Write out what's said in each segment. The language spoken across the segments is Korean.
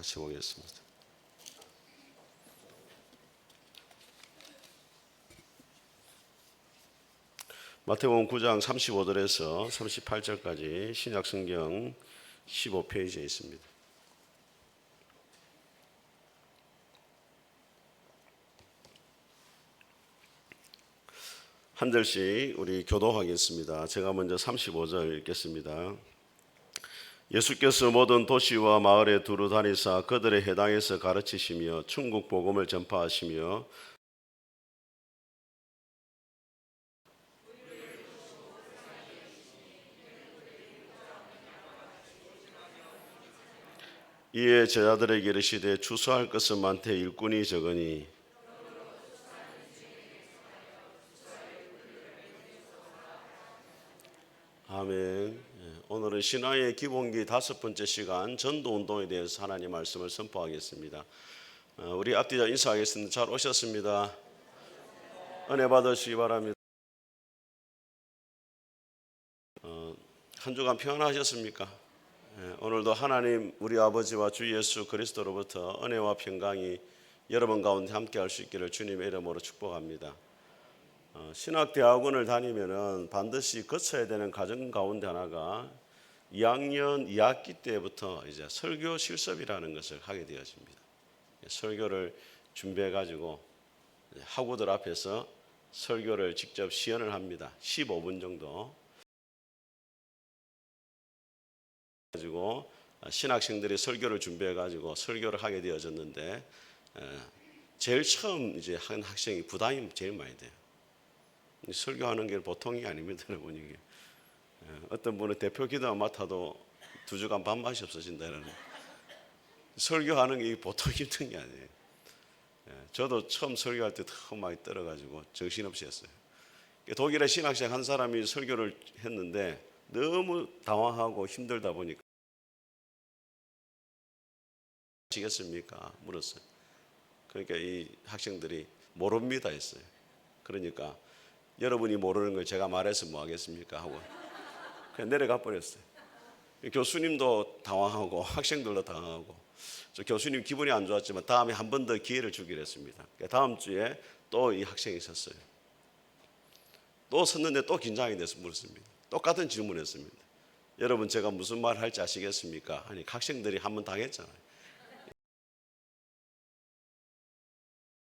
같이 보겠습니다. 마태복음 9장 35절에서 38절까지 신약성경 15페이지에 있습니다. 한 절씩 우리 교도하겠습니다. 제가 먼저 35절 읽겠습니다. 예수께서 모든 도시와 마을에 두루 다니사 그들의 회당에서 가르치시며 천국 복음을 전파하시며 이에 제자들에게 이르시되 추수할 것은 많되 일꾼이 적으니 아멘. 오늘은 신화의 기본기 5번째 시간 전도운동에 대해서 하나님 말씀을 선포하겠습니다. 우리 앞뒤자 인사하겠습니다. 잘 오셨습니다. 은혜 받으시기 바랍니다. 한 주간 평안하셨습니까? 오늘도 하나님 우리 아버지와 주 예수 그리스도로부터 은혜와 평강이 여러분 가운데 함께 할 수 있기를 주님의 이름으로 축복합니다. 신학대학원을 다니면은 반드시 거쳐야 되는 과정 가운데 하나가 2학년 2학기 때부터 이제 설교 실습이라는 것을 하게 되어집니다. 설교를 준비해 가지고 학우들 앞에서 설교를 직접 시연을 합니다. 15분 정도 가지고 신학생들이 설교를 준비해 가지고 설교를 하게 되어졌는데 제일 처음 이제 한 학생이 부담이 제일 많이 돼요. 설교하는 게 보통이 아닙니다, 여러분. 이게 어떤 분은 대표 기도만 맡아도 2주간 밥맛이 없어진다 이러는. 설교하는 게 보통 힘든 게 아니에요. 저도 처음 설교할 때 너무 많이 떨어가지고 정신없이 했어요. 독일의 신학생 한 사람이 설교를 했는데 너무 당황하고 힘들다 보니까 아시겠습니까? 물었어요. 그러니까 이 학생들이 모릅니다 했어요. 그러니까 여러분이 모르는 걸 제가 말해서 뭐 하겠습니까 하고 그냥 내려가 버렸어요. 교수님도 당황하고 학생들도 당황하고 저 교수님 기분이 안 좋았지만 다음에 한 번 더 기회를 주기로 했습니다. 다음 주에 또 이 학생이 섰어요. 또 섰는데 또 긴장이 돼서 물었습니다. 똑같은 질문했습니다. 여러분 제가 무슨 말 할지 아시겠습니까? 아니 학생들이 한 번 당했잖아요.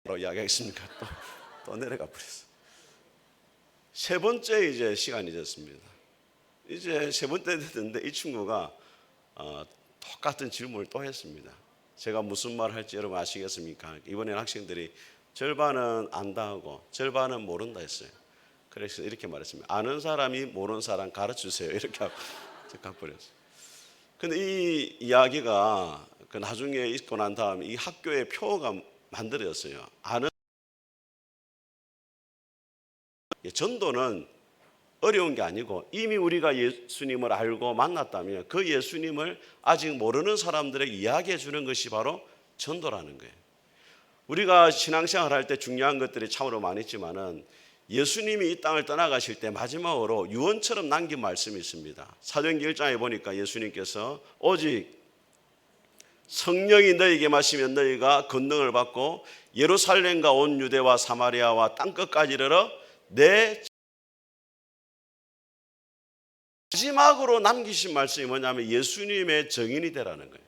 뭐라고 이야기하겠습니까? 또 내려가 버렸어요. 세 번째 이제 시간이 됐습니다. 이제 세 번째 됐는데 이 친구가 똑같은 질문을 또 했습니다. 제가 무슨 말 할지 여러분 아시겠습니까? 이번엔 학생들이 절반은 안다 하고 절반은 모른다 했어요. 그래서 이렇게 말했습니다. 아는 사람이 모르는 사람 가르쳐주세요. 이렇게 하고 가버렸어요. 근데 이 이야기가 그 나중에 있고 난 다음에 이 학교의 표가 만들어졌어요. 전도는 어려운 게 아니고 이미 우리가 예수님을 알고 만났다면 그 예수님을 아직 모르는 사람들에게 이야기해 주는 것이 바로 전도라는 거예요. 우리가 신앙생활 할 때 중요한 것들이 참으로 많이 있지만은 예수님이 이 땅을 떠나가실 때 마지막으로 유언처럼 남긴 말씀이 있습니다. 사도행전 1장에 보니까 예수님께서 오직 성령이 너희에게 마시면 너희가 권능을 받고 예루살렘과 온 유대와 사마리아와 땅끝까지 이르러 내 마지막으로 남기신 말씀이 뭐냐면 예수님의 증인이 되라는 거예요.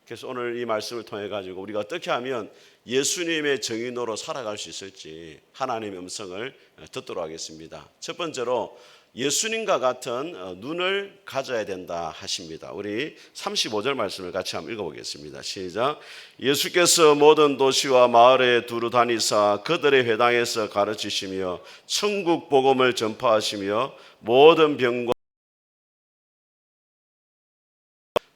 그래서 오늘 이 말씀을 통해 가지고 우리가 어떻게 하면 예수님의 증인으로 살아갈 수 있을지 하나님의 음성을 듣도록 하겠습니다. 첫 번째로 예수님과 같은 눈을 가져야 된다 하십니다. 우리 35절 말씀을 같이 한번 읽어보겠습니다. 시작. 예수께서 모든 도시와 마을에 두루 다니사 그들의 회당에서 가르치시며 천국 복음을 전파하시며 모든 병과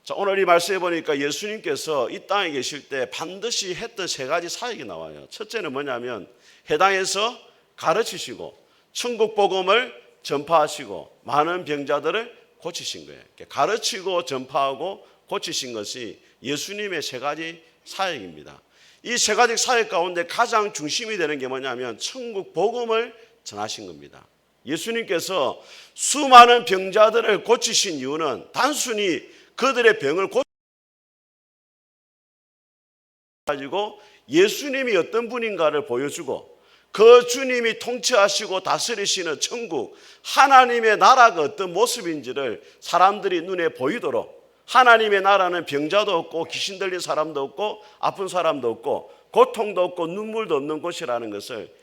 자, 오늘 이 말씀해 보니까 예수님께서 이 땅에 계실 때 반드시 했던 3가지 사역이 나와요. 첫째는 뭐냐면 회당에서 가르치시고 천국 복음을 전파하시고 많은 병자들을 고치신 거예요. 가르치고 전파하고 고치신 것이 예수님의 3가지 사역입니다. 이 3가지 사역 가운데 가장 중심이 되는 게 뭐냐면 천국 복음을 전하신 겁니다. 예수님께서 수많은 병자들을 고치신 이유는 단순히 그들의 병을 가지고 예수님이 어떤 분인가를 보여주고 그 주님이 통치하시고 다스리시는 천국, 하나님의 나라가 어떤 모습인지를 사람들이 눈에 보이도록, 하나님의 나라는 병자도 없고 귀신 들린 사람도 없고 아픈 사람도 없고 고통도 없고 눈물도 없는 곳이라는 것을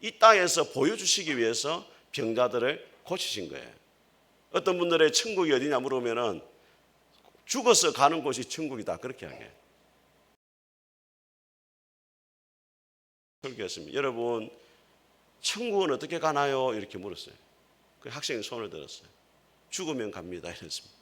이 땅에서 보여주시기 위해서 병자들을 고치신 거예요. 어떤 분들의 천국이 어디냐 물으면은 죽어서 가는 곳이 천국이다 그렇게 하게. 설교했습니다. 여러분 천국은 어떻게 가나요? 이렇게 물었어요. 그 학생이 손을 들었어요. 죽으면 갑니다 이랬습니다.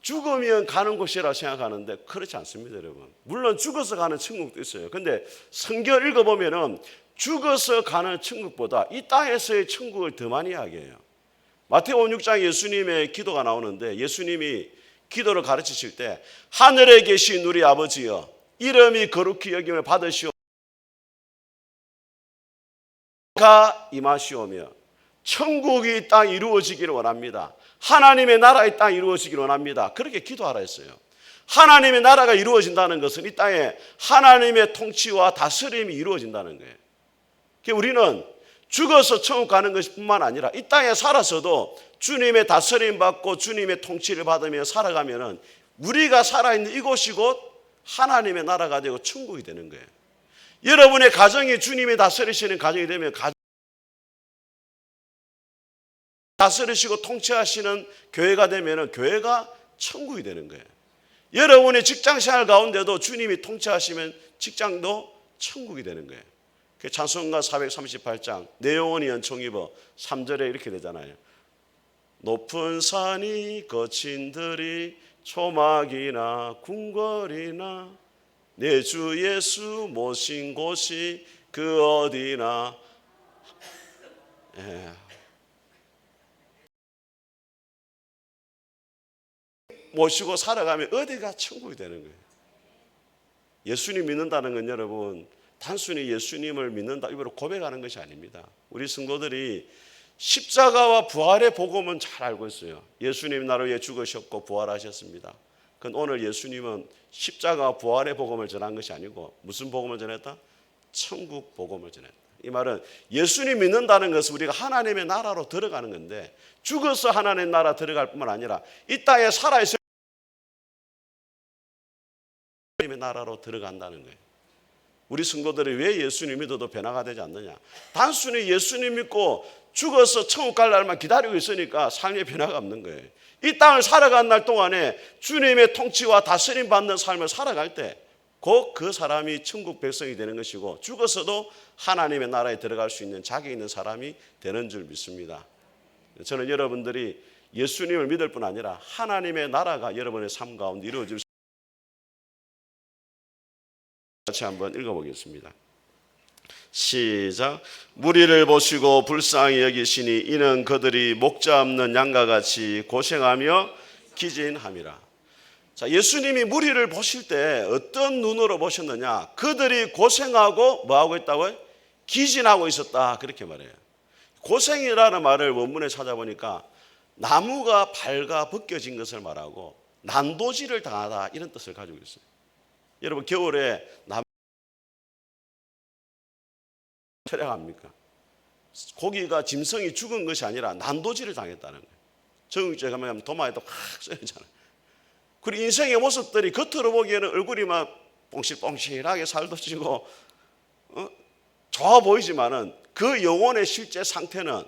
죽으면 가는 곳이라 생각하는데 그렇지 않습니다, 여러분. 물론 죽어서 가는 천국도 있어요. 근데 성경 읽어보면은 죽어서 가는 천국보다 이 땅에서의 천국을 더 많이 이야기해요. 마태복음 6장 예수님의 기도가 나오는데 예수님이 기도를 가르치실 때 하늘에 계신 우리 아버지여 이름이 거룩히 여김을 받으시오 가 임하시오며 천국이 이 땅 이루어지기를 원합니다. 하나님의 나라의 땅 이루어지기를 원합니다. 그렇게 기도하라 했어요. 하나님의 나라가 이루어진다는 것은 이 땅에 하나님의 통치와 다스림이 이루어진다는 거예요. 우리는 죽어서 천국 가는 것뿐만 아니라 이 땅에 살아서도 주님의 다스림 받고 주님의 통치를 받으며 살아가면은 우리가 살아있는 이곳이 곧 하나님의 나라가 되고 천국이 되는 거예요. 여러분의 가정이 주님이 다스리시는 가정이 되면 다스리시고 통치하시는 교회가 되면 교회가 천국이 되는 거예요. 여러분의 직장생활 가운데도 주님이 통치하시면 직장도 천국이 되는 거예요. 찬송가 438장 내 영혼이 연총 입어 3절에 이렇게 되잖아요. 높은 산이 거친 들이 초막이나 궁궐이나 내 주 예수 모신 곳이 그 어디나 모시고 살아가면 어디가 천국이 되는 거예요. 예수님 믿는다는 건 여러분 단순히 예수님을 믿는다 이거로 고백하는 것이 아닙니다. 우리 성도들이 십자가와 부활의 복음은 잘 알고 있어요. 예수님 나를 위해 죽으셨고 부활하셨습니다. 그건 오늘 예수님은 십자가와 부활의 복음을 전한 것이 아니고 무슨 복음을 전했다? 천국 복음을 전했다. 이 말은 예수님 믿는다는 것은 우리가 하나님의 나라로 들어가는 건데 죽어서 하나님의 나라 들어갈 뿐만 아니라 이 땅에 살아있을 하나님의 나라로 들어간다는 거예요. 우리 성도들이 왜 예수님 믿어도 변화가 되지 않느냐? 단순히 예수님 믿고 죽어서 천국 갈 날만 기다리고 있으니까 삶의 변화가 없는 거예요. 이 땅을 살아가는 날 동안에 주님의 통치와 다스림 받는 삶을 살아갈 때 곧 그 사람이 천국 백성이 되는 것이고 죽어서도 하나님의 나라에 들어갈 수 있는 자격 있는 사람이 되는 줄 믿습니다. 저는 여러분들이 예수님을 믿을 뿐 아니라 하나님의 나라가 여러분의 삶 가운데 이루어질 수 같이 한번 읽어보겠습니다. 시작. 무리를 보시고 불쌍히 여기시니 이는 그들이 목자 없는 양과 같이 고생하며 기진함이라. 자, 예수님이 무리를 보실 때 어떤 눈으로 보셨느냐? 그들이 고생하고 뭐하고 있다고요? 기진하고 있었다 그렇게 말해요. 고생이라는 말을 원문에 찾아보니까 나무가 밝아 벗겨진 것을 말하고 난도질을 당하다 이런 뜻을 가지고 있어요. 여러분 겨울에 나무 철학합니까? 고기가 짐승이 죽은 것이 아니라 난도질을 당했다는 거예요. 정육지에 가면 도마에도 확 쏘이잖아요. 그리고 인생의 모습들이 겉으로 보기에는 얼굴이 막 뽕실뽕실하게 살도 찌고 좋아 보이지만은 그 영혼의 실제 상태는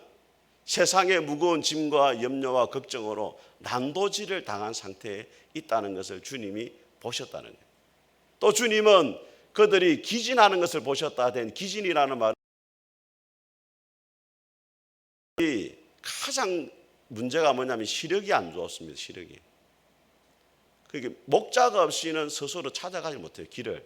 세상의 무거운 짐과 염려와 걱정으로 난도질을 당한 상태에 있다는 것을 주님이 보셨다는 거예요. 또 주님은 그들이 기진하는 것을 보셨다 된 기진이라는 말은 가장 문제가 뭐냐면 시력이 안 좋았습니다. 시력이. 그게 목자가 없이는 스스로 찾아가지 못해요. 길을.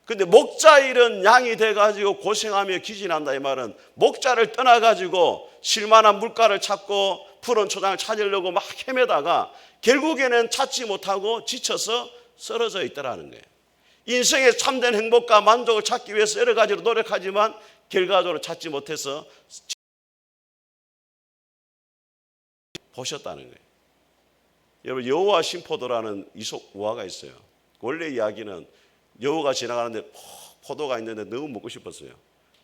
근데 목자 잃은 양이 돼가지고 고생하며 기진한다 이 말은 목자를 떠나가지고 쉴만한 물가를 찾고 푸른 초장을 찾으려고 막 헤매다가 결국에는 찾지 못하고 지쳐서 쓰러져 있더라는 거예요. 인생의 참된 행복과 만족을 찾기 위해서 여러 가지로 노력하지만 결과적으로 찾지 못해서 보셨다는 거예요. 여러분 여호와 심포도라는 이솝 우화가 있어요. 원래 이야기는 여우가 지나가는데 포도가 있는데 너무 먹고 싶었어요.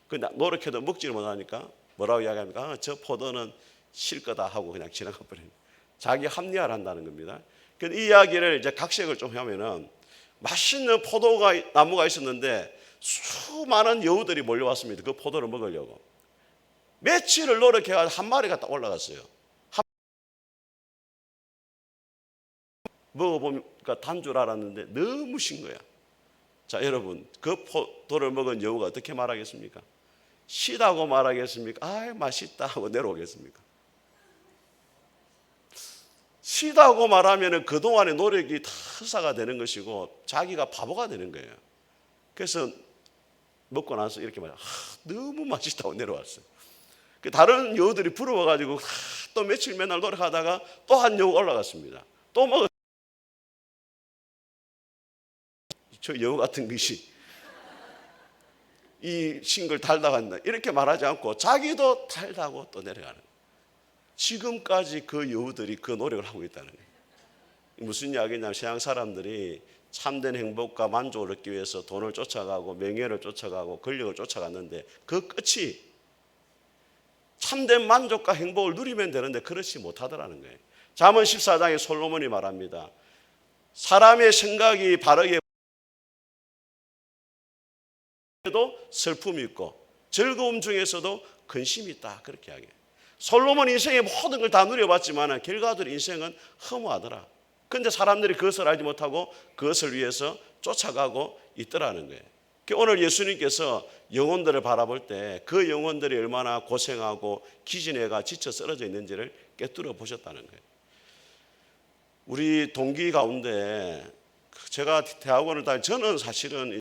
근데 노력해도 먹지를 못하니까 뭐라고 이야기합니까? 저 포도는 실 거다 하고 그냥 지나가 버려요. 자기 합리화를 한다는 겁니다. 이 이야기를 이제 각색을 좀 하면은 맛있는 포도가 나무가 있었는데 수많은 여우들이 몰려왔습니다. 그 포도를 먹으려고. 며칠을 노력해가지고 한 마리가 딱 올라갔어요. 먹어보니까 단 줄 알았는데 너무 신 거야. 자, 여러분, 그 포도를 먹은 여우가 어떻게 말하겠습니까? 시다고 말하겠습니까? 아, 맛있다 하고 내려오겠습니까? 시다고 말하면 그동안의 노력이 다 흑사가 되는 것이고 자기가 바보가 되는 거예요. 그래서 먹고 나서 이렇게 말해요. 너무 맛있다고 내려왔어요. 다른 여우들이 부러워가지고 또 며칠 맨날 노력하다가 또 한 여우 올라갔습니다. 또 먹었어요. 저 여우 같은 것이 이 싱글 달다고 한다 이렇게 말하지 않고 자기도 달다고 또 내려가는 거예요. 지금까지 그 여우들이 그 노력을 하고 있다는 거예요. 무슨 이야기냐면 서양 사람들이 참된 행복과 만족을 얻기 위해서 돈을 쫓아가고 명예를 쫓아가고 권력을 쫓아갔는데 그 끝이 참된 만족과 행복을 누리면 되는데 그렇지 못하더라는 거예요. 잠언 14장에 솔로몬이 말합니다. 사람의 생각이 바르게 도 슬픔이 있고 즐거움 중에서도 근심이 있다 그렇게 이야기해요. 솔로몬 인생의 모든 걸 다 누려봤지만 결과적으로 인생은 허무하더라. 그런데 사람들이 그것을 알지 못하고 그것을 위해서 쫓아가고 있더라는 거예요. 오늘 예수님께서 영혼들을 바라볼 때 그 영혼들이 얼마나 고생하고 기진해가 지쳐 쓰러져 있는지를 꿰뚫어 보셨다는 거예요. 우리 동기 가운데 제가 대학원을 저는 사실은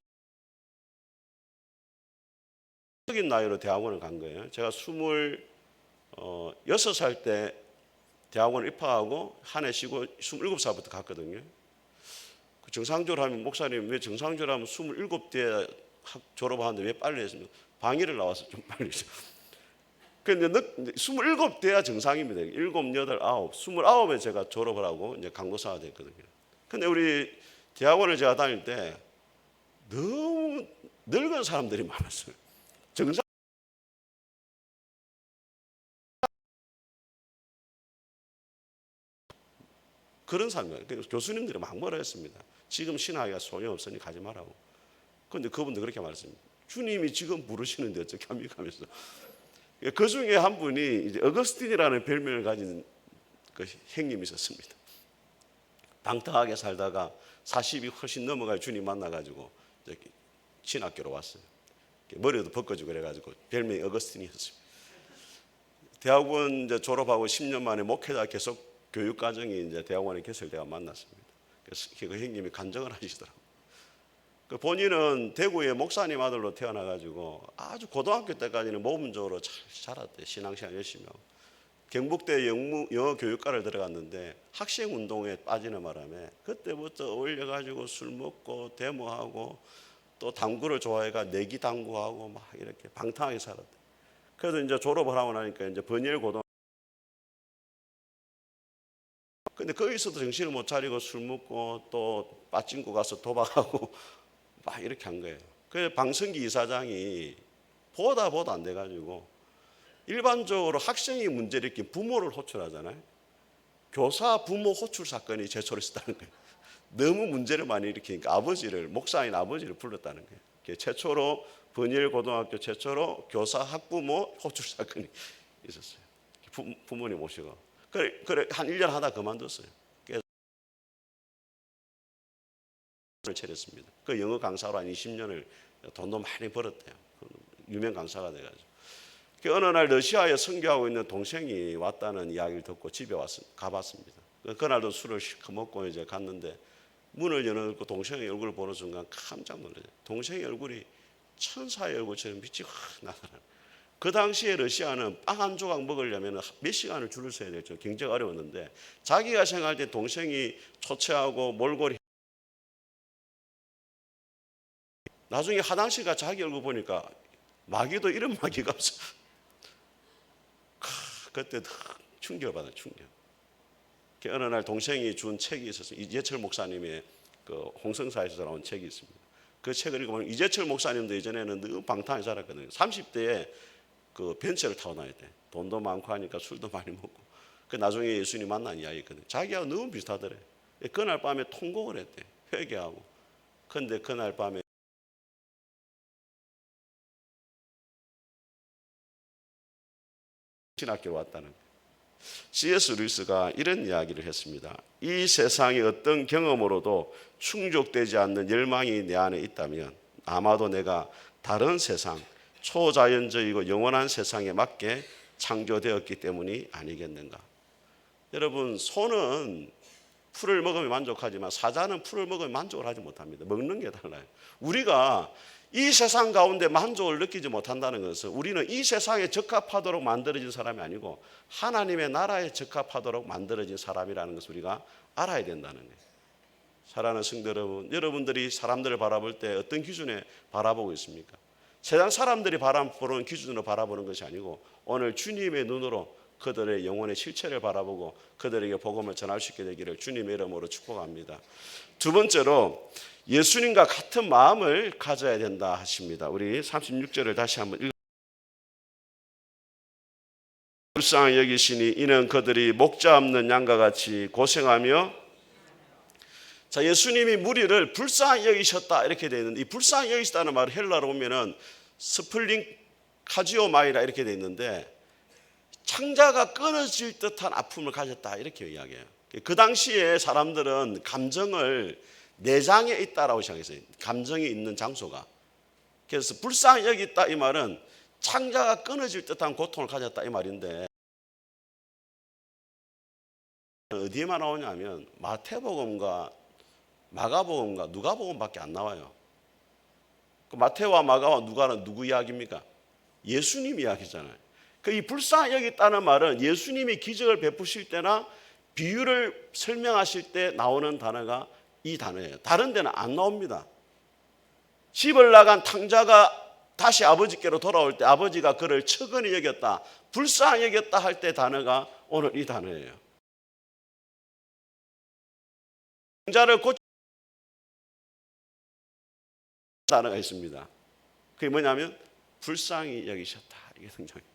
적인 나이로 대학원을 간 거예요. 제가 26살 때 대학원을 입학하고 한 해 쉬고 27살부터 갔거든요. 정상적으로 하면 목사님 왜 정상적으로 하면 27대 졸업하는데 왜 빨리 했습니까? 방위를 나와서 좀 빨리 했어요. 그런데 27대야 정상입니다. 7, 8, 9, 29에 제가 졸업을 하고 이제 강도사가 됐거든요. 근데 우리 대학원을 제가 다닐 때 너무 늙은 사람들이 많았어요. 정상 그런 사람이에요. 교수님들이 막 뭐라 했습니다. 지금 신학이 소용없으니 가지 말라고. 그런데 그분도 그렇게 말했습니다. 주님이 지금 부르시는데 어떻게 합니까? 하면서. 그 중에 한 분이 이제 어거스틴이라는 별명을 가진 그 형님이 있었습니다. 방탕하게 살다가 40이 훨씬 넘어갈 주님 만나가지고 신학교로 왔어요. 머리도 벗겨지고 그래가지고 별명이 어거스틴이었습니다. 대학원 이제 졸업하고 10년 만에 목회자 계속 교육 과정이 이제 대학원에 개설되어 만났습니다. 그래서 그 형님이 간증을 하시더라고요. 그 본인은 대구의 목사님 아들로 태어나가지고 아주 고등학교 때까지는 모범적으로 잘 자랐대요. 신앙생활 열심히 하고. 경북대 영어 교육과를 들어갔는데 학생 운동에 빠지는 바람에 그때부터 어울려가지고 술 먹고 데모하고 또 당구를 좋아해가 내기 당구하고 막 이렇게 방탕하게 살았대. 그래서 이제 졸업을 하고 나니까 이제 번일 고등. 근데 거기서도 정신을 못 차리고 술 먹고 또 빠찡구 가서 도박하고 막 이렇게 한 거예요. 그래서 방성기 이사장이 보다 안 돼가지고 일반적으로 학생이 문제를 일으킨 부모를 호출하잖아요. 교사 부모 호출 사건이 제초했다는 거예요. 너무 문제를 많이 일으키니까 목사인 아버지를 불렀다는 거예요. 최초로 번일 고등학교 최초로 교사 학부모 호출 사건이 있었어요. 부모님 모시고. 그래 한 1년 하다 그만뒀어요. 그래서 차렸습니다. 그 영어 강사로 한 20년을 돈도 많이 벌었대요. 유명 강사가 돼가지고. 어느 날 러시아에 선교하고 있는 동생이 왔다는 이야기를 듣고 집에 가봤습니다. 그날도 술을 실컷 먹고 이제 갔는데 문을 열어놓고 동생의 얼굴을 보는 순간 깜짝 놀라요. 동생의 얼굴이 천사의 얼굴처럼 빛이 확 나더라고요. 그 당시에 러시아는 빵 한 조각 먹으려면 몇 시간을 줄을 서야 됐죠. 경제가 어려웠는데 자기가 생각할 때 동생이 초췌하고 몰골이 나중에 화장실 가 자기 얼굴 보니까 마귀도 이런 마귀가 없어. 그때 충격을 받아요. 충격. 어느 날 동생이 준 책이 있었어요. 이재철 목사님의 그 홍성사에서 나온 책이 있습니다. 그 책을 읽어보면 이재철 목사님도 예전에는 너무 방탕하게 살았거든요. 30대에 그 벤츠를 타고 다닐 때 돈도 많고 하니까 술도 많이 먹고 그 나중에 예수님 만난 이야기거든요. 자기하고 너무 비슷하더래. 그날 밤에 통곡을 했대. 회개하고. 그런데 그날 밤에 신학교로 왔다는 거예요. C.S. 루이스가 이런 이야기를 했습니다. 이 세상의 어떤 경험으로도 충족되지 않는 열망이 내 안에 있다면 아마도 내가 다른 세상, 초자연적이고 영원한 세상에 맞게 창조되었기 때문이 아니겠는가. 여러분, 소는 풀을 먹으면 만족하지만 사자는 풀을 먹으면 만족을 하지 못합니다. 먹는 게 달라요. 우리가 이 세상 가운데 만족을 느끼지 못한다는 것은 우리는 이 세상에 적합하도록 만들어진 사람이 아니고 하나님의 나라에 적합하도록 만들어진 사람이라는 것을 우리가 알아야 된다는 거예요. 사랑하는 성도 여러분, 여러분들이 사람들을 바라볼 때 어떤 기준에 바라보고 있습니까? 세상 사람들이 바라보는 기준으로 바라보는 것이 아니고 오늘 주님의 눈으로 그들의 영혼의 실체를 바라보고 그들에게 복음을 전할 수 있게 되기를 주님의 이름으로 축복합니다. 두 번째로 예수님과 같은 마음을 가져야 된다 하십니다. 우리 36절을 다시 한번 읽어. 불쌍히 여기시니 이는 그들이 목자 없는 양과 같이 고생하며. 자, 예수님이 무리를 불쌍히 여기셨다 이렇게 되어 있는데 이 불쌍히 여기시다는 말을 헬라로 보면은 스플링 카지오마이라 이렇게 되어 있는데 창자가 끊어질 듯한 아픔을 가졌다 이렇게 이야기해요. 그 당시에 사람들은 감정을 내장에 있다라고 생각했어요. 감정이 있는 장소가. 그래서 불쌍히 여기 있다 이 말은 창자가 끊어질 듯한 고통을 가졌다 이 말인데 어디에만 나오냐면 마태복음과 마가복음과 누가복음밖에 안 나와요. 그 마태와 마가와 누가는 누구 이야기입니까? 예수님 이야기잖아요. 그 이 불쌍히 여기 있다는 말은 예수님이 기적을 베푸실 때나 비유를 설명하실 때 나오는 단어가 이 단어예요. 다른 데는 안 나옵니다. 집을 나간 탕자가 다시 아버지께로 돌아올 때 아버지가 그를 측은히 여겼다, 불쌍히 여겼다 할 때 단어가 오늘 이 단어예요. 탕자를 고치 단어가 있습니다. 그게 뭐냐면 불쌍히 여기셨다. 이게 등장해요.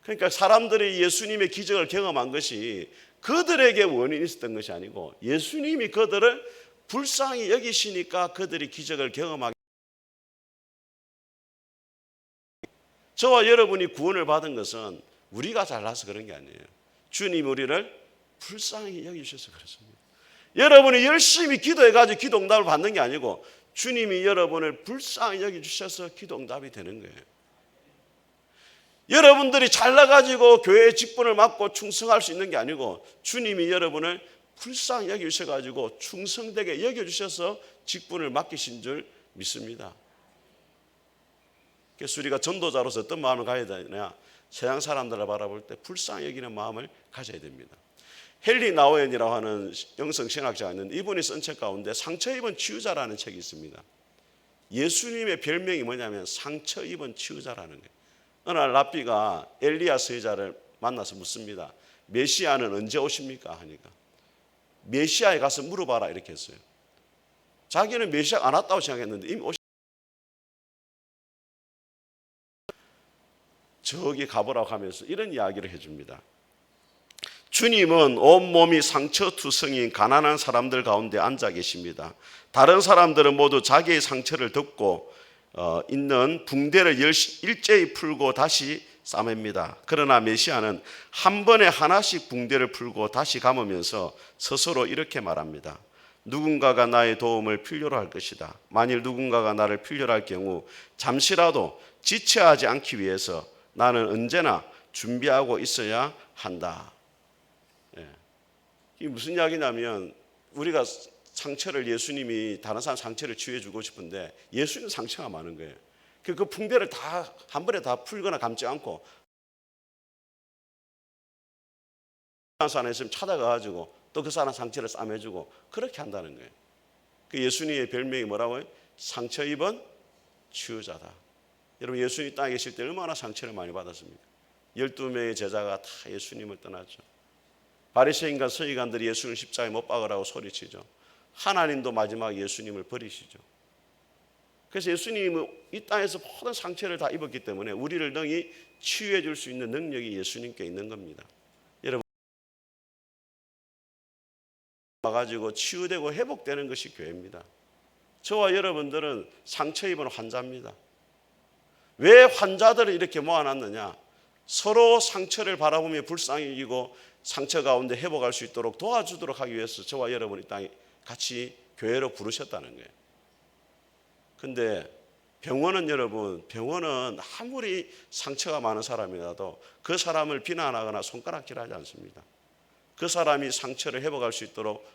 그러니까 사람들이 예수님의 기적을 경험한 것이 그들에게 원인이 있었던 것이 아니고 예수님이 그들을 불쌍히 여기시니까 그들이 기적을 경험하게. 저와 여러분이 구원을 받은 것은 우리가 잘나서 그런 게 아니에요. 주님 우리를 불쌍히 여기셔서 그렇습니다. 여러분이 열심히 기도해가지고 기도 응답을 받는 게 아니고 주님이 여러분을 불쌍히 여기주셔서 기도 응답이 되는 거예요. 여러분들이 잘나가지고 교회의 직분을 맡고 충성할 수 있는 게 아니고 주님이 여러분을 불쌍히 여기셔가지고 충성되게 여겨주셔서 직분을 맡기신 줄 믿습니다. 그래서 우리가 전도자로서 어떤 마음을 가져야 되냐, 세상 사람들을 바라볼 때 불쌍히 여기는 마음을 가져야 됩니다. 헨리 나우엔이라고 하는 영성신학자가 있는데 이분이 쓴 책 가운데 상처 입은 치유자라는 책이 있습니다. 예수님의 별명이 뭐냐면 상처 입은 치유자라는 거예요. 어느 날 랍비가 엘리야 선지자를 만나서 묻습니다. 메시아는 언제 오십니까? 하니까 메시아에 가서 물어봐라 이렇게 했어요. 자기는 메시아가 안 왔다고 생각했는데 이미 저기 가보라고 하면서 이런 이야기를 해줍니다. 주님은 온몸이 상처투성인 가난한 사람들 가운데 앉아 계십니다. 다른 사람들은 모두 자기의 상처를 덮고 있는 붕대를 일제히 풀고 다시 싸맵니다. 그러나 메시아는 한 번에 하나씩 붕대를 풀고 다시 감으면서 스스로 이렇게 말합니다. 누군가가 나의 도움을 필요로 할 것이다. 만일 누군가가 나를 필요로 할 경우 잠시라도 지체하지 않기 위해서 나는 언제나 준비하고 있어야 한다. 이게 무슨 이야기냐면 우리가 상처를 예수님이 다른 사람 상처를 치유해 주고 싶은데 예수님 상처가 많은 거예요. 그 붕대를 다 한 번에 다 풀거나 감지 않고 한 사람 있으면 찾아가가지고 또 그 사람 상처를 싸매주고 그렇게 한다는 거예요. 그 예수님의 별명이 뭐라고요? 상처 입은 치유자다. 여러분 예수님 땅에 계실 때 얼마나 상처를 많이 받았습니까? 12명의 제자가 다 예수님을 떠났죠. 바리새인과 서기관들이 예수를 십자가에 못 박으라고 소리치죠. 하나님도 마지막 예수님을 버리시죠. 그래서 예수님은 이 땅에서 모든 상처를 다 입었기 때문에 우리를 능히 치유해 줄 수 있는 능력이 예수님께 있는 겁니다. 여러분, 와가지고 치유되고 회복되는 것이 교회입니다. 저와 여러분들은 상처 입은 환자입니다. 왜 환자들을 이렇게 모아놨느냐? 서로 상처를 바라보며 불쌍히 여기고 상처 가운데 회복할 수 있도록 도와주도록 하기 위해서 저와 여러분이 땅에 같이 교회로 부르셨다는 거예요. 근데 병원은 여러분, 병원은 아무리 상처가 많은 사람이라도 그 사람을 비난하거나 손가락질하지 않습니다. 그 사람이 상처를 회복할 수 있도록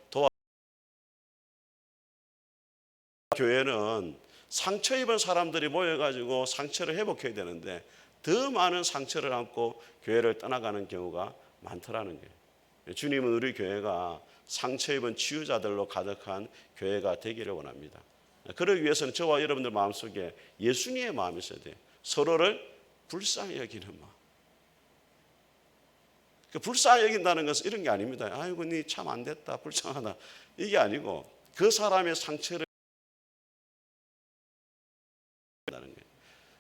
교회는 상처 입은 사람들이 모여가지고 상처를 회복해야 되는데 더 많은 상처를 안고 교회를 떠나가는 경우가 많더라는 거예요. 주님은 우리 교회가 상처 입은 치유자들로 가득한 교회가 되기를 원합니다. 그러기 위해서는 저와 여러분들 마음속에 예수님의 마음이 있어야 돼요. 서로를 불쌍히 여기는 마음. 불쌍히 여긴다는 것은 이런 게 아닙니다. 아이고 니 참 안 됐다, 불쌍하다, 이게 아니고 그 사람의 상처를 한다는 거예요.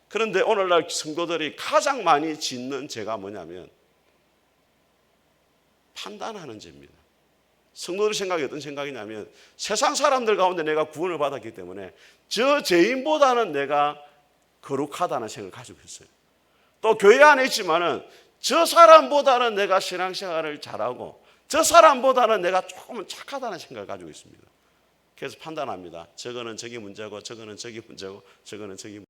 그런데 오늘날 성도들이 가장 많이 짓는 죄가 뭐냐면 판단하는 죄입니다. 성도들 생각이 어떤 생각이냐면 세상 사람들 가운데 내가 구원을 받았기 때문에 저 죄인보다는 내가 거룩하다는 생각을 가지고 있어요. 또 교회 안에 있지만은 저 사람보다는 내가 신앙생활을 잘하고 저 사람보다는 내가 조금은 착하다는 생각을 가지고 있습니다. 그래서 판단합니다. 저거는 저기 문제고 저거는 저기 문제고 저거는 저기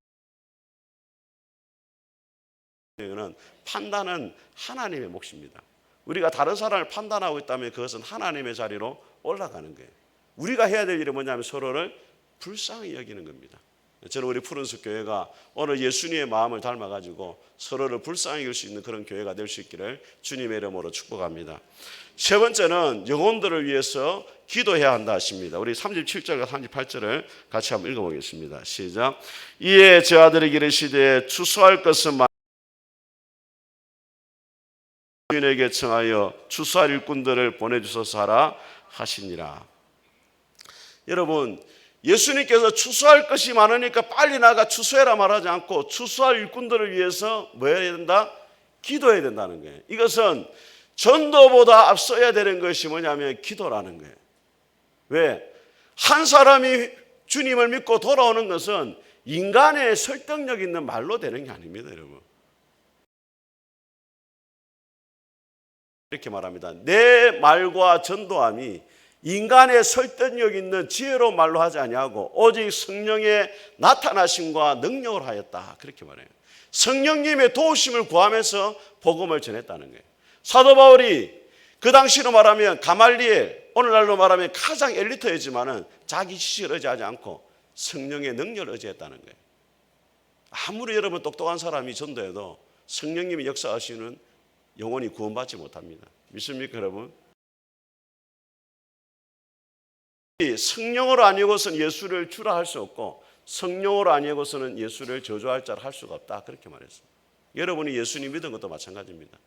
문제고. 판단은 하나님의 몫입니다. 우리가 다른 사람을 판단하고 있다면 그것은 하나님의 자리로 올라가는 거예요. 우리가 해야 될 일이 뭐냐면 서로를 불쌍히 여기는 겁니다. 저는 우리 푸른숲 교회가 오늘 예수님의 마음을 닮아가지고 서로를 불쌍히 여길 수 있는 그런 교회가 될 수 있기를 주님의 이름으로 축복합니다. 세 번째는 영혼들을 위해서 기도해야 한다 하십니다. 우리 37절과 38절을 같이 한번 읽어보겠습니다. 시작. 이에 저 아들에게 이르시되 추수할 것은 주인에게 청하여 추수할 일꾼들을 보내주소서 하라 하시니라. 여러분, 예수님께서 추수할 것이 많으니까 빨리 나가 추수해라 말하지 않고 추수할 일꾼들을 위해서 뭐 해야 된다? 기도해야 된다는 거예요. 이것은 전도보다 앞서야 되는 것이 뭐냐면 기도라는 거예요. 왜? 한 사람이 주님을 믿고 돌아오는 것은 인간의 설득력 있는 말로 되는 게 아닙니다, 여러분. 이렇게 말합니다. 내 말과 전도함이 인간의 설득력 있는 지혜로운 말로 하지 아니하고 오직 성령의 나타나심과 능력을 하였다. 그렇게 말해요. 성령님의 도우심을 구하면서 복음을 전했다는 거예요. 사도 바울이 그 당시로 말하면 가말리엘, 오늘날로 말하면 가장 엘리트였지만은 자기 지식을 의지하지 않고 성령의 능력을 의지했다는 거예요. 아무리 여러분 똑똑한 사람이 전도해도 성령님이 역사하시는 영혼이 구원받지 못합니다. 믿습니까, 여러분? 성령으로 아니고서는 예수를 주라 할 수 없고 성령으로 아니고서는 예수를 저주할 자를 할 수가 없다. 그렇게 말했어요. 여러분이 예수님 믿은 것도 마찬가지입니다.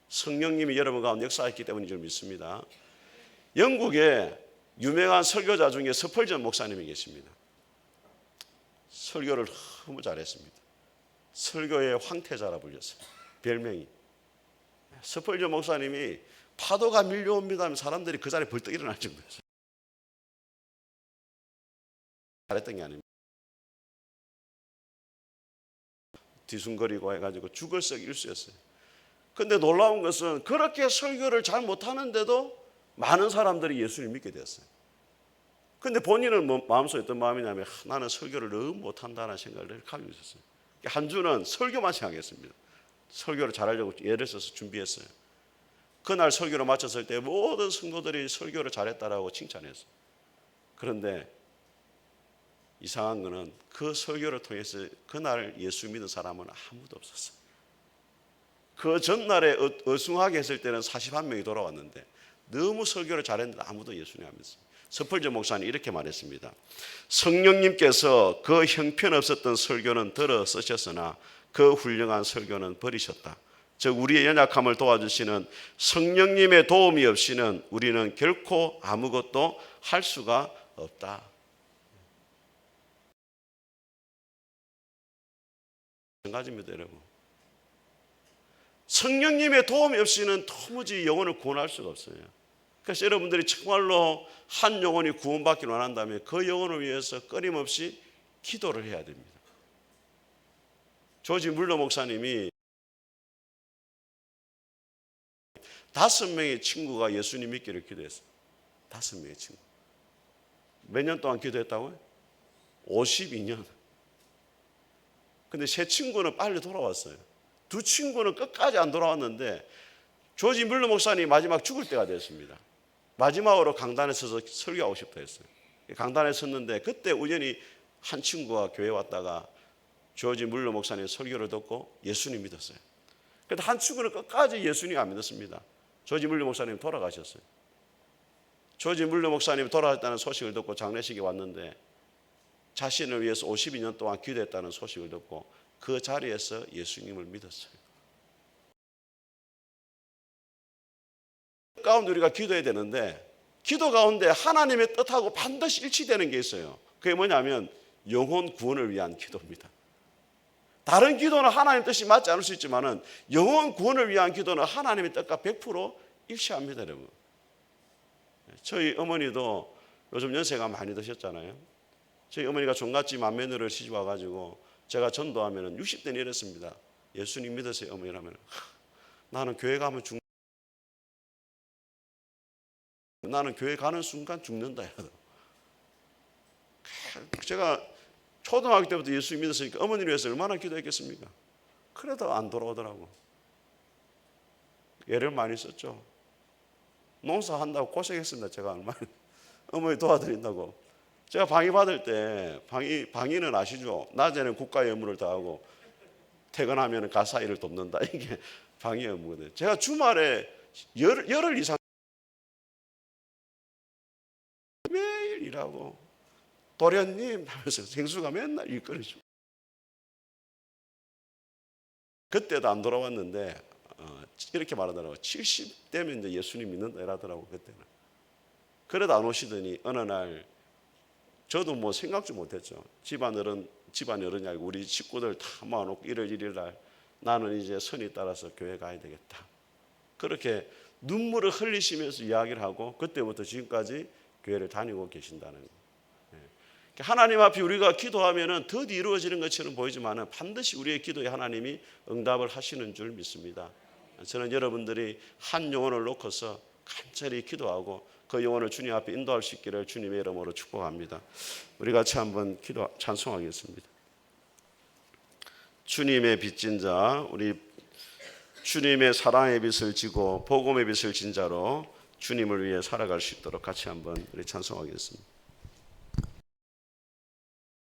성령님이 여러분 가운데 역사했기 때문인 줄 믿습니다. 영국에 유명한 설교자 중에 스펄전 목사님이 계십니다. 설교를 너무 잘했습니다. 설교의 황태자라 불렸어요. 별명이. 스펄전 목사님이 파도가 밀려옵니다 하면 사람들이 그 자리에 벌떡 일어날 정도였어요. 잘했던 게 아닙니다. 뒤숭거리고 해가지고 죽을 썩 일수였어요. 그런데 놀라운 것은 그렇게 설교를 잘 못하는데도 많은 사람들이 예수를 믿게 되었어요. 그런데 본인은 마음속에 어떤 마음이냐면 나는 설교를 너무 못한다는 생각을 가지고 있었어요. 한 주는 설교만 생각했습니다. 설교를 잘하려고 예를 써서 준비했어요. 그날 설교를 마쳤을 때 모든 성도들이 설교를 잘했다라고 칭찬했어요. 그런데 이상한 거는 그 설교를 통해서 그날 예수 믿는 사람은 아무도 없었어요. 그 전날에 어숭하게 했을 때는 41명이 돌아왔는데 너무 설교를 잘했는데 아무도 예수님 안 믿었어요. 스펄전 목사는 이렇게 말했습니다. 성령님께서 그 형편없었던 설교는 들어 쓰셨으나 그 훌륭한 설교는 버리셨다. 즉 우리의 연약함을 도와주시는 성령님의 도움이 없이는 우리는 결코 아무것도 할 수가 없다. 마찬가지입니다, 여러분. 성령님의 도움이 없이는 도무지 영혼을 구원할 수가 없어요. 그래서 여러분들이 정말로 한 영혼이 구원받기를 원한다면 그 영혼을 위해서 끊임없이 기도를 해야 됩니다. 조지 물러 목사님이 5명의 친구가 예수님 믿기를 기도했어요. 5명의 친구. 몇 년 동안 기도했다고요? 52년. 근데 세 친구는 빨리 돌아왔어요. 두 친구는 끝까지 안 돌아왔는데 조지 물러 목사님이 마지막 죽을 때가 됐습니다. 마지막으로 강단에 서서 설교하고 싶다 했어요. 강단에 섰는데 그때 우연히 한 친구가 교회에 왔다가 조지 물러 목사님 설교를 듣고 예수님 믿었어요. 그런데 한 친구는 끝까지 예수님 안 믿었습니다. 조지 물러 목사님 돌아가셨어요. 조지 물러 목사님 돌아가셨다는 소식을 듣고 장례식에 왔는데 자신을 위해서 52년 동안 기도했다는 소식을 듣고 그 자리에서 예수님을 믿었어요. 가운데 우리가 기도해야 되는데 기도 가운데 하나님의 뜻하고 반드시 일치되는 게 있어요. 그게 뭐냐면 영혼 구원을 위한 기도입니다. 다른 기도는 하나님 뜻이 맞지 않을 수 있지만 영혼 구원을 위한 기도는 하나님의 뜻과 100% 일치합니다, 여러분. 저희 어머니도 요즘 연세가 많이 드셨잖아요. 저희 어머니가 종갓집 맏며느리를 시집 와가지고 제가 전도하면 60대는 이랬습니다. 예수님 믿으세요, 어머니라면. 나는 교회 가면 나는 교회 가는 순간 죽는다. 제가 초등학교 때부터 예수 믿었으니까 어머니를 위해서 얼마나 기도했겠습니까? 그래도 안 돌아오더라고. 애를 많이 썼죠. 농사한다고 고생했습니다. 제가 얼마나 어머니 도와드린다고. 제가 방위 받을 때 방위는 아시죠? 낮에는 국가의 업무를 다하고 퇴근하면 가사 일을 돕는다. 이게 방위 업무거든요. 제가 주말에 열흘 이상 매일 일하고 도련님 하면서 생수가 맨날 일거리죠. 그때도 안 돌아왔는데 이렇게 말하더라고요. 70대면 이제 예수님 믿는다 이러더라고요. 그때는. 그래도 안 오시더니 어느 날 저도 뭐 생각도 못했죠. 집안 어른이 알고 우리 식구들 다 모아놓고 1월 1일 날 나는 이제 선이 따라서 교회 가야 되겠다. 그렇게 눈물을 흘리시면서 이야기를 하고 그때부터 지금까지 교회를 다니고 계신다는 거예요. 하나님 앞에 우리가 기도하면 더디 이루어지는 것처럼 보이지만 반드시 우리의 기도에 하나님이 응답을 하시는 줄 믿습니다. 저는 여러분들이 한 영혼을 놓고서 간절히 기도하고 그 영혼을 주님 앞에 인도할 수 있기를 주님의 이름으로 축복합니다. 우리 같이 한번 찬송하겠습니다. 주님의 빚진 자, 우리 주님의 사랑의 빚을 지고 복음의 빚을 진 자로 주님을 위해 살아갈 수 있도록 같이 한번 우리 찬송하겠습니다.